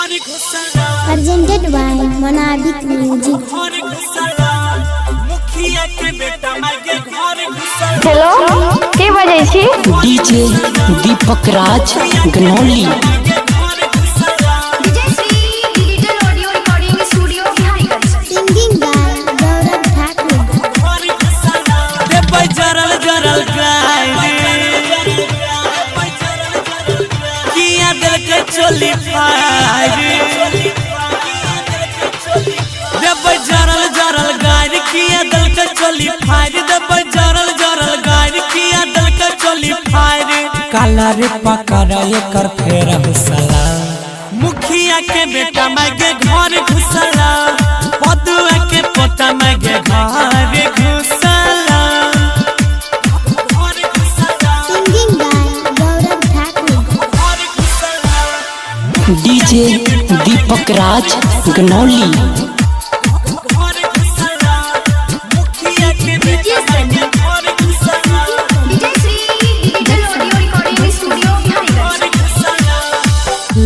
presented by Monadic Music। Hello के बजै छी? DJ Deepak Raj Ganauli. Singing by Gaurav Thakur। चोली जरल जरल गाय किया दल का चोली फायर जरल जरल गाय किया दल का चोली फायर काला रे पकड़ा एकर फेर घुसला मुखिया के बेटा मागे घर घुसला पदुआ के पोता मागे घर घुसला। Singing by Gaurav Thakur। DJ Deepak Raj Ganauli.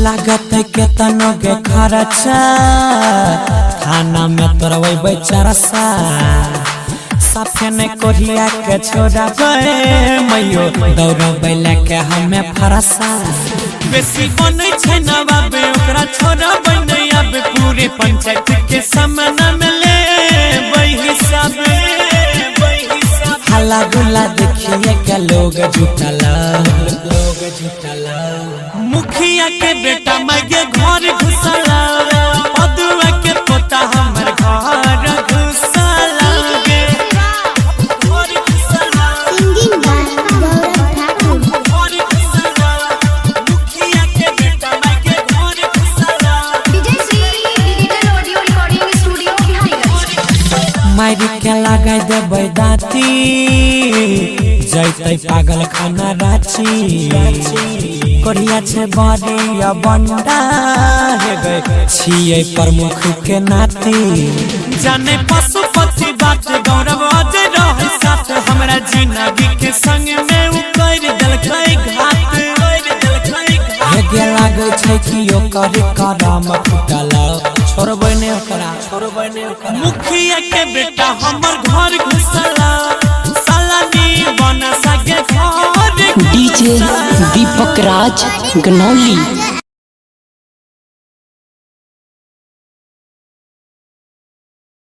लागत के तनो के खर्चा थाना में तोरवे बेचरसा साफे ने कोरिया के छोड़ा बे मयो दौड़बै लेके हमें फरसा बेसी बनै छै ना बाबे ओकरा छोड़ा बनै अब पूरे पंचायत के सामना में ले हिसाब हल्ला गुल्ला देखिए के लोग जुटला मुखिया के बेटा मागे घर घुसला पदुआ के पोता हमर घर घुसला। Singing by Gaurav Thakur। मुखिया के बेटा मागे घर घुसला मारी के लगा देबै दाती जैते पागल खाना राची कोरिया छे बारिया बंडा हे गए छिए प्रमुख के नाती जाने पशुपति बात गौरव आज रहे साथ हमरा जिंदगी के संग में उ कर देलकै घात हे गे लागे छै कि ओकर करम फुटला छोड़बै ने ओकरा मुखिया के बेटा हमर घर घुसला सालानी बना सके घर डीजे दीपक राज गनौली।